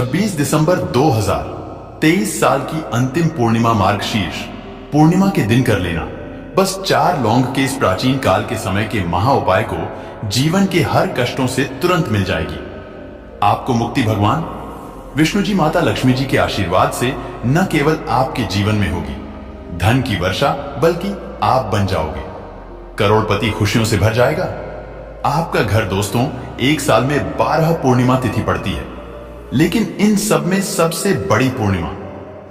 26 दिसंबर 2023 साल की अंतिम पूर्णिमा मार्गशीर्ष पूर्णिमा के दिन कर लेना बस 4 लौंग के इस प्राचीन काल के समय के महा उपाय को जीवन के हर कष्टों से तुरंत मिल जाएगी। आपको मुक्ति भगवान विष्णु जी माता लक्ष्मी जी के आशीर्वाद से न केवल आपके जीवन में होगी धन की वर्षा, बल्कि आप बन जाओगे करोड़पति। खुशियों से भर जाएगा आपका घर। दोस्तों, एक साल में 12 पूर्णिमा तिथि पड़ती है, लेकिन इन सब में सबसे बड़ी पूर्णिमा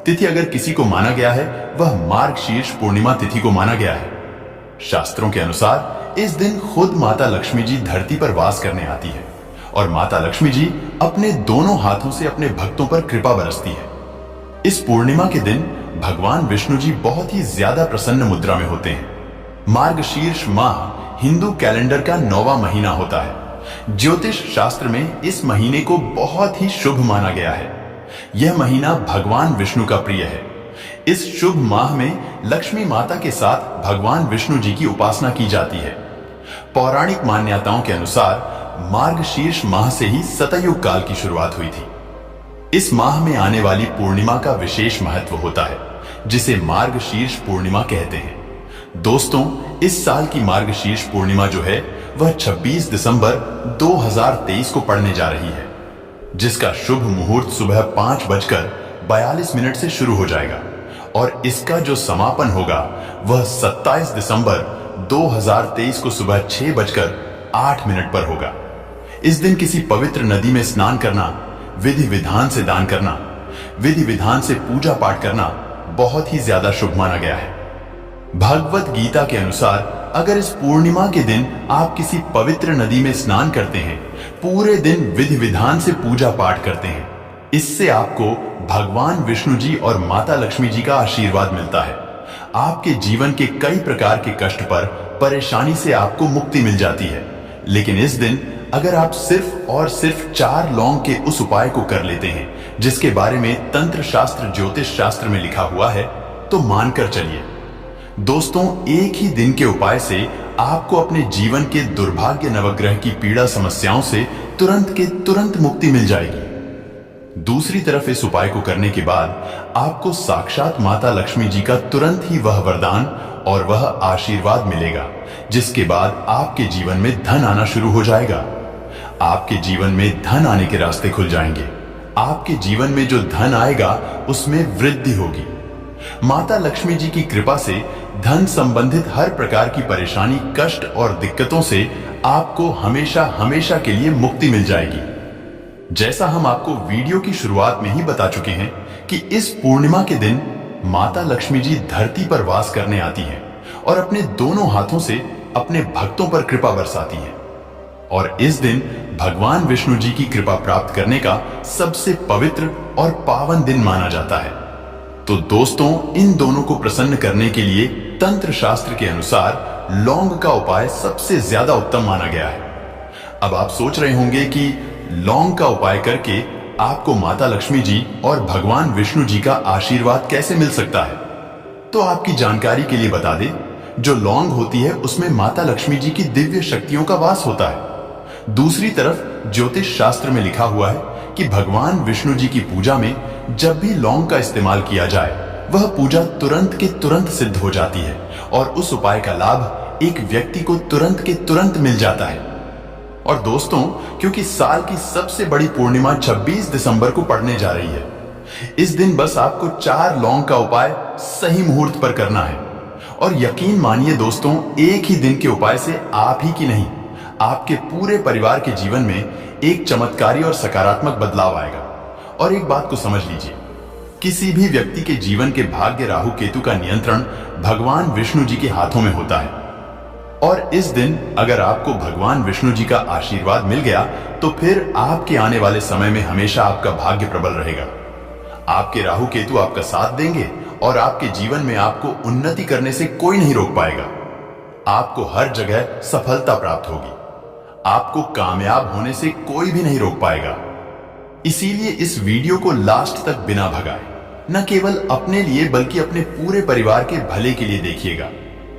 तिथि अगर किसी को माना गया है, वह मार्गशीर्ष पूर्णिमा तिथि को माना गया है। शास्त्रों के अनुसार इस दिन खुद माता लक्ष्मी जी धरती पर वास करने आती है और माता लक्ष्मी जी अपने दोनों हाथों से अपने भक्तों पर कृपा बरसती है। इस पूर्णिमा के दिन भगवान विष्णु जी बहुत ही ज्यादा प्रसन्न मुद्रा में होते हैं। मार्गशीर्ष माह हिंदू कैलेंडर का 9वां महीना होता है। ज्योतिष शास्त्र में इस महीने को बहुत ही शुभ माना गया है। यह महीना भगवान विष्णु का प्रिय है। इस शुभ माह में लक्ष्मी माता के साथ भगवान विष्णु जी की उपासना की जाती है। पौराणिक मान्यताओं के अनुसार मार्गशीर्ष माह से ही सतयुग काल की शुरुआत हुई थी। इस माह में आने वाली पूर्णिमा का विशेष महत्व होता है, जिसे मार्गशीर्ष पूर्णिमा कहते हैं। दोस्तों, इस साल की मार्गशीर्ष पूर्णिमा जो है वह 26 दिसंबर 2023 को पड़ने जा रही है, जिसका शुभ मुहूर्त सुबह 5:42 से शुरू हो जाएगा और इसका जो समापन होगा वह 27 दिसंबर 2023 को सुबह 6:08 पर होगा। इस दिन किसी पवित्र नदी में स्नान करना, विधि विधान से दान करना, विधि विधान से पूजा पाठ करना बहुत ही ज्यादा शुभ माना गया है। भगवत गीता के अनुसार अगर इस पूर्णिमा के दिन आप किसी पवित्र नदी में स्नान करते हैं, पूरे दिन विधि विधान से पूजा पाठ करते हैं, इससे आपको भगवान विष्णु जी और माता लक्ष्मी जी का आशीर्वाद मिलता है। आपके जीवन के कई प्रकार के कष्ट पर, परेशानी से आपको मुक्ति मिल जाती है। लेकिन इस दिन अगर आप सिर्फ और सिर्फ 4 लौंग के उस उपाय को कर लेते हैं जिसके बारे में तंत्र शास्त्र, ज्योतिष शास्त्र में लिखा हुआ है, तो मानकर चलिए दोस्तों, एक ही दिन के उपाय से आपको अपने जीवन के दुर्भाग्य नवग्रह की पीड़ा समस्याओं से तुरंत के तुरंत मुक्ति मिल जाएगी। दूसरी तरफ इस उपाय को करने के बाद आपको साक्षात माता लक्ष्मी जी का तुरंत ही वह वरदान और वह आशीर्वाद मिलेगा, जिसके बाद आपके जीवन में धन आना शुरू हो जाएगा। आपके जीवन में धन आने के रास्ते खुल जाएंगे। आपके जीवन में जो धन आएगा उसमें वृद्धि होगी। माता लक्ष्मी जी की कृपा से धन संबंधित हर प्रकार की परेशानी, कष्ट और दिक्कतों से आपको हमेशा हमेशा के लिए मुक्ति मिल जाएगी। जैसा हम आपको वीडियो की शुरुआत में ही बता चुके हैं कि इस पूर्णिमा के दिन माता लक्ष्मी जी धरती पर वास करने आती हैं और अपने दोनों हाथों से अपने भक्तों पर कृपा बरसाती हैं। और इस दिन भगवान विष्णु जी की कृपा प्राप्त करने का सबसे पवित्र और पावन दिन माना जाता है। तो दोस्तों, इन दोनों को प्रसन्न करने के लिए तंत्र शास्त्र के अनुसार लौंग का उपाय सबसे ज्यादा उत्तम माना गया है। अब आप सोच रहे होंगे कि लौंग का उपाय करके आपको माता लक्ष्मी जी और भगवान विष्णु जी का आशीर्वाद कैसे मिल सकता है। तो आपकी जानकारी के लिए बता दें, जो लौंग होती है उसमें माता लक्ष्मी जी की दिव्य शक्तियों का वास होता है। दूसरी तरफ ज्योतिष शास्त्र में लिखा हुआ है कि भगवान विष्णु जी की पूजा में जब भी लौंग का इस्तेमाल किया जाए, वह पूजा तुरंत के तुरंत सिद्ध हो जाती है और उस उपाय का लाभ एक व्यक्ति को तुरंत के तुरंत मिल जाता है। और दोस्तों, क्योंकि साल की सबसे बड़ी पूर्णिमा 26 दिसंबर को पड़ने जा रही है, इस दिन बस आपको 4 लौंग का उपाय सही मुहूर्त पर करना है। और यकीन मानिए दोस्तों, एक ही दिन के उपाय से आप ही की नहीं, आपके पूरे परिवार के जीवन में एक चमत्कारी और सकारात्मक बदलाव आएगा। और एक बात को समझ लीजिए, किसी भी व्यक्ति के जीवन के भाग्य राहु केतु का नियंत्रण भगवान विष्णु जी के हाथों में होता है। और इस दिन अगर आपको भगवान विष्णु जी का आशीर्वाद मिल गया, तो फिर आपके आने वाले समय में हमेशा आपका भाग्य प्रबल रहेगा। आपके राहु केतु आपका साथ देंगे और आपके जीवन में आपको उन्नति करने से कोई नहीं रोक पाएगा। आपको हर जगह सफलता प्राप्त होगी। आपको कामयाब होने से कोई भी नहीं रोक पाएगा। इसीलिए इस वीडियो को लास्ट तक बिना भगाए, न केवल अपने लिए बल्कि अपने पूरे परिवार के भले के लिए देखिएगा।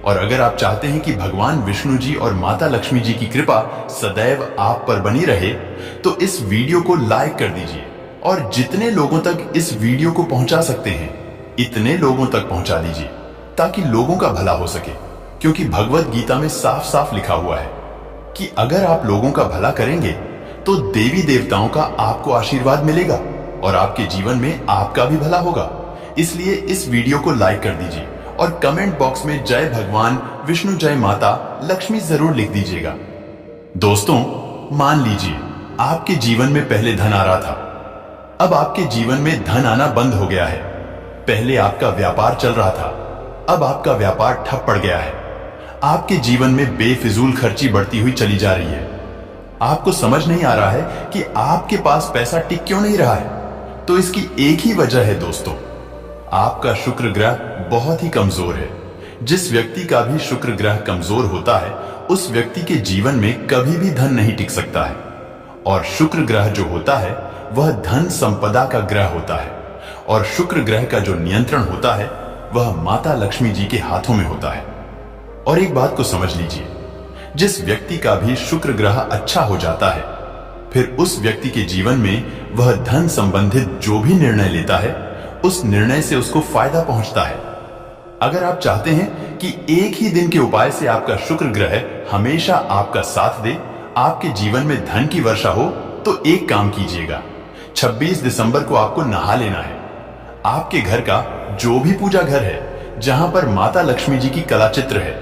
और अगर आप चाहते हैं कि भगवान विष्णु जी और माता लक्ष्मी जी की कृपा सदैव आप पर बनी रहे, तो इस वीडियो को लाइक कर दीजिए और जितने लोगों तक इस वीडियो को पहुंचा सकते हैं इतने लोगों तक पहुंचा दीजिए ताकि लोगों का भला हो सके। क्योंकि भगवत गीता में साफ साफ लिखा हुआ है कि अगर आप लोगों का भला करेंगे तो देवी देवताओं का आपको आशीर्वाद मिलेगा और आपके जीवन में आपका भी भला होगा। इसलिए इस वीडियो को लाइक कर दीजिए और कमेंट बॉक्स में जय भगवान विष्णु जय माता लक्ष्मी जरूर लिख दीजिएगा। दोस्तों, मान लीजिए आपके जीवन में पहले धन आ रहा था, अब आपके जीवन में धन आना बंद हो गया है। पहले आपका व्यापार चल रहा था, अब आपका व्यापार ठप पड़ गया है। आपके जीवन में बेफिजूल खर्ची बढ़ती हुई चली जा रही है। आपको समझ नहीं आ रहा है कि आपके पास पैसा टिक क्यों नहीं रहा है। तो इसकी एक ही वजह है दोस्तों, आपका शुक्र ग्रह बहुत ही कमजोर है। जिस व्यक्ति का भी शुक्र ग्रह कमजोर होता है उस व्यक्ति के जीवन में कभी भी धन नहीं टिक सकता है। और शुक्र ग्रह जो होता है वह धन संपदा का ग्रह होता है और शुक्र ग्रह का जो नियंत्रण होता है वह माता लक्ष्मी जी के हाथों में होता है। और एक बात को समझ लीजिए, जिस व्यक्ति का भी शुक्र ग्रह अच्छा हो जाता है फिर उस व्यक्ति के जीवन में वह धन संबंधित जो भी निर्णय लेता है उस निर्णय से उसको फायदा पहुंचता है। अगर आप चाहते हैं कि एक ही दिन के उपाय से आपका शुक्र ग्रह हमेशा आपका साथ दे, आपके जीवन में धन की वर्षा हो, तो एक काम कीजिएगा। 26 दिसंबर को आपको नहा लेना है। आपके घर का जो भी पूजा घर है जहां पर माता लक्ष्मी जी की कला चित्र है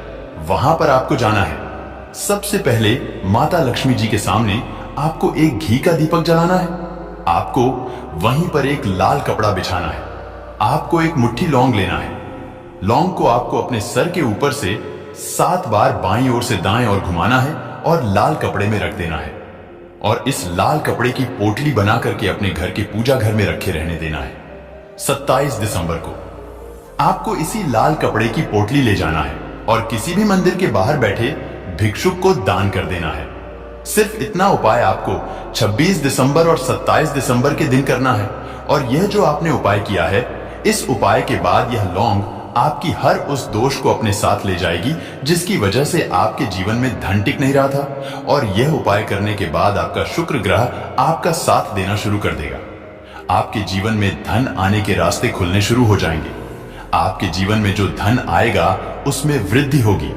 वहां पर आपको जाना है। सबसे पहले माता लक्ष्मी जी के सामने आपको एक घी का दीपक जलाना है। आपको वहीं पर एक लाल कपड़ा बिछाना है। आपको एक मुट्ठी लौंग लेना है। लौंग को आपको अपने सर के ऊपर से 7 बार बाईं ओर से दाएं ओर घुमाना है और लाल कपड़े में रख देना है और इस लाल कपड़े की पोटली बना करके अपने घर के पूजा घर में रखे रहने देना है। 27 दिसंबर को आपको इसी लाल कपड़े की पोटली ले जाना है और किसी भी मंदिर के बाहर बैठे भिक्षुक को दान कर देना है। सिर्फ इतना उपाय आपको 26 दिसंबर और 27 दिसंबर के दिन करना है। और यह जो आपने उपाय किया है, इस उपाय के बाद यह लौंग आपकी हर उस दोष को अपने साथ ले जाएगी जिसकी वजह से आपके जीवन में धन टिक नहीं रहा था। और यह उपाय करने के बाद आपका शुक्र ग्रह आपका साथ देना शुरू कर देगा। आपके जीवन में धन आने के रास्ते खुलने शुरू हो जाएंगे। आपके जीवन में जो धन आएगा उसमें वृद्धि होगी।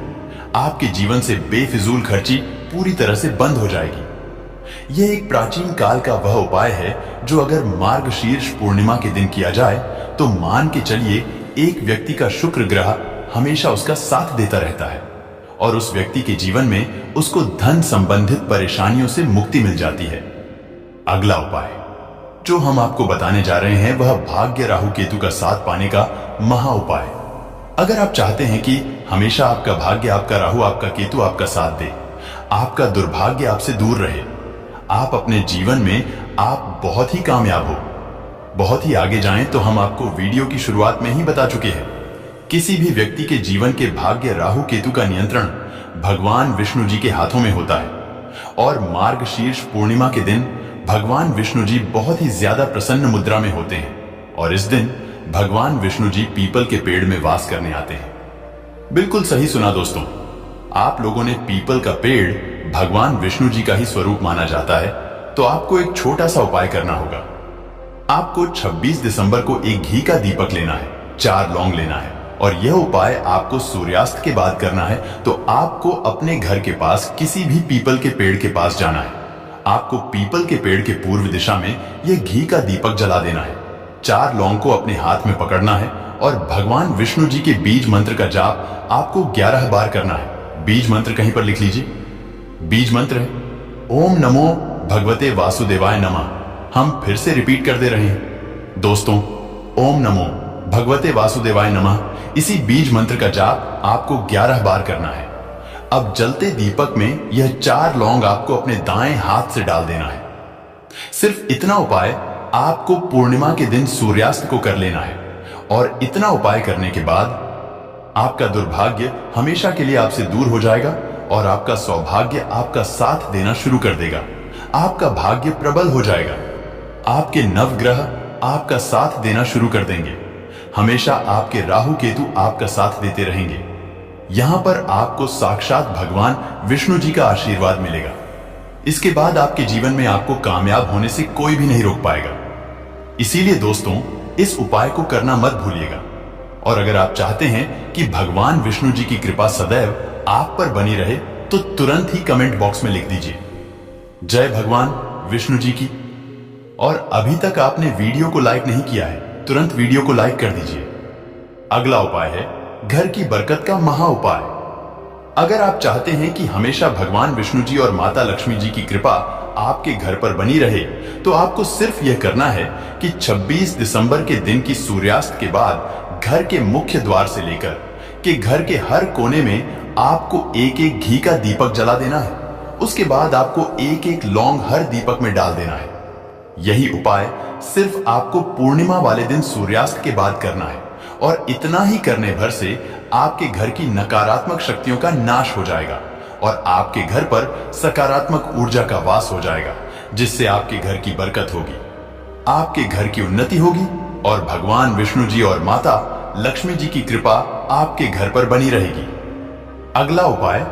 आपके जीवन से बेफिजूल खर्ची पूरी तरह से बंद हो जाएगी। यह एक प्राचीन काल का वह उपाय है जो अगर मार्गशीर्ष पूर्णिमा के दिन किया जाए तो मान के चलिए एक व्यक्ति का शुक्र ग्रह हमेशा उसका साथ देता रहता है और उस व्यक्ति के जीवन में उसको धन संबंधित परेशानियों से मुक्ति मिल जाती है। अगला उपाय जो हम आपको बताने जा रहे हैं वह भाग्य राहु केतु का साथ पाने का महा उपाय। अगर आप चाहते हैं कि हमेशा आपका भाग्य, आपका राहु, आपका केतु आपका साथ दे, आपका दुर्भाग्य आपसे दूर रहे, आप अपने जीवन में आप बहुत ही कामयाब हो, बहुत ही आगे जाएं, तो हम आपको वीडियो की शुरुआत में ही बता चुके हैं। किसी भी व्यक्ति के जीवन के भाग्य राहु केतु का नियंत्रण भगवान विष्णु जी के हाथों में होता है और मार्गशीर्ष पूर्णिमा के दिन भगवान विष्णु जी बहुत ही ज्यादा प्रसन्न मुद्रा में होते हैं और इस दिन भगवान विष्णु जी पीपल के पेड़ में वास करने आते हैं। बिल्कुल सही सुना दोस्तों, आप लोगों ने पीपल का पेड़ भगवान विष्णु जी का ही स्वरूप माना जाता है। तो आपको एक छोटा सा उपाय करना होगा। आपको 26 दिसंबर को एक घी का दीपक लेना है, 4 लौंग लेना है और यह उपाय आपको सूर्यास्त के बाद करना है। तो आपको अपने घर के पास किसी भी पीपल के पेड़ के पास जाना है। आपको पीपल के पेड़ के पूर्व दिशा में यह घी का दीपक जला देना है। 4 लौंग को अपने हाथ में पकड़ना है और भगवान विष्णु जी के बीज मंत्र का जाप आपको 11 बार करना है। बीज मंत्र कहीं पर लिख लीजिए। बीज मंत्र है ओम नमो भगवते वासुदेवाय नमः। हम फिर से रिपीट कर दे रहे हैं दोस्तों, ओम नमो भगवते वासुदेवाय नमः। इसी बीज मंत्र का जाप आपको 11 बार करना है। अब जलते दीपक में यह 4 लौंग आपको अपने दाएं हाथ से डाल देना है। सिर्फ इतना उपाय आपको पूर्णिमा के दिन सूर्यास्त को कर लेना है और इतना उपाय करने के बाद आपका दुर्भाग्य हमेशा के लिए आपसे दूर हो जाएगा और आपका सौभाग्य आपका साथ देना शुरू कर देगा। आपका भाग्य प्रबल हो जाएगा। आपके नवग्रह आपका साथ देना शुरू कर देंगे। हमेशा आपके राहु केतु आपका साथ देते रहेंगे। यहां पर आपको साक्षात भगवान विष्णु जी का आशीर्वाद मिलेगा। इसके बाद आपके जीवन में आपको कामयाब होने से कोई भी नहीं रोक पाएगा। इसीलिए दोस्तों, इस उपाय को करना मत भूलिएगा। और अगर आप चाहते हैं कि भगवान विष्णु जी की कृपा सदैव आप पर बनी रहे तो तुरंत ही कमेंट बॉक्स में लिख दीजिए जय भगवान विष्णु जी की। और अभी तक आपने वीडियो को लाइक नहीं किया है, तुरंत वीडियो को लाइक कर दीजिए। अगला उपाय है घर की बरकत का महा उपाय। अगर आप चाहते हैं कि हमेशा भगवान विष्णु जी और माता लक्ष्मी जी की कृपा आपके घर पर बनी रहे तो आपको सिर्फ यह करना है कि 26 दिसंबर के दिन की सूर्यास्त के बाद घर के मुख्य द्वार से लेकर के घर के हर कोने में आपको एक एक घी का दीपक जला देना है। उसके बाद आपको एक एक लौंग हर दीपक में डाल देना है। यही उपाय सिर्फ आपको पूर्णिमा वाले दिन सूर्यास्त के बाद करना है और इतना ही करने भर से आपके घर की नकारात्मक शक्तियों का नाश हो जाएगा और आपके घर पर सकारात्मक ऊर्जा का वास हो जाएगा, जिससे आपके घर की बरकत होगी, आपके घर की उन्नति होगी और भगवान विष्णु जी और माता लक्ष्मी जी की कृपा आपके घर पर बनी रहेगी। अगला उपाय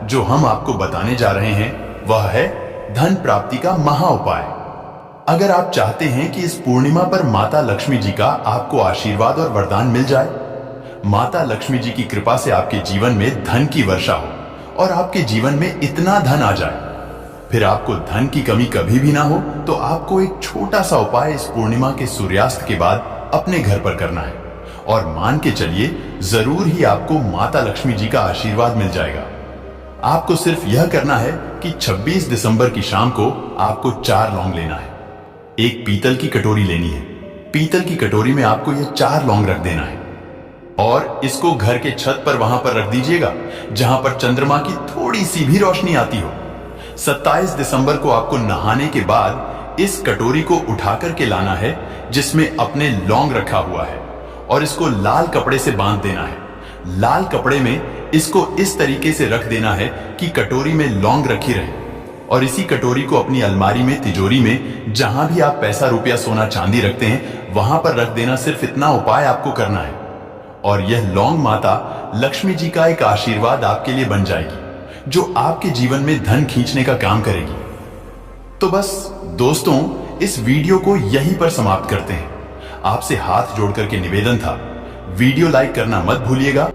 जो हम आपको बताने जा रहे हैं वह है धन प्राप्ति का महा उपाय। अगर आप चाहते हैं कि इस पूर्णिमा पर माता लक्ष्मी जी का आपको आशीर्वाद और वरदान मिल जाए, माता लक्ष्मी जी की कृपा से आपके जीवन में धन की वर्षा हो और आपके जीवन में इतना धन आ जाए, फिर आपको धन की कमी कभी भी ना हो, तो आपको एक छोटा सा उपाय इस पूर्णिमा के सूर्यास्त के बाद अपने घर पर करना है और मान के चलिए जरूर ही आपको माता लक्ष्मी जी का आशीर्वाद मिल जाएगा। आपको सिर्फ यह करना है कि 26 दिसंबर की शाम को आपको 4 लौंग लेना है। एक पीतल की कटोरी लेनी है। पीतल की कटोरी में आपको यह 4 लौंग रख देना है और इसको घर के छत पर वहां पर रख दीजिएगा जहां पर चंद्रमा की थोड़ी सी भी रोशनी आती हो। 27 दिसंबर को आपको नहाने के बाद इस कटोरी को उठा करके लाना है जिसमें अपने लौंग रखा हुआ है और इसको लाल कपड़े से बांध देना है। लाल कपड़े में इसको इस तरीके से रख देना है कि कटोरी में लौंग रखी रहे और इसी कटोरी को अपनी अलमारी में, तिजोरी में, जहां भी आप पैसा, रुपया, सोना, चांदी रखते हैं वहां पर रख देना। सिर्फ इतना उपाय आपको करना है और यह लौंग माता लक्ष्मी जी का एक आशीर्वाद आपके लिए बन जाएगी जो आपके जीवन में धन खींचने का काम करेगी। तो बस दोस्तों, इस वीडियो को यहीं पर समाप्त करते हैं। आपसे हाथ जोड़ करके निवेदन था, वीडियो लाइक करना मत भूलिएगा।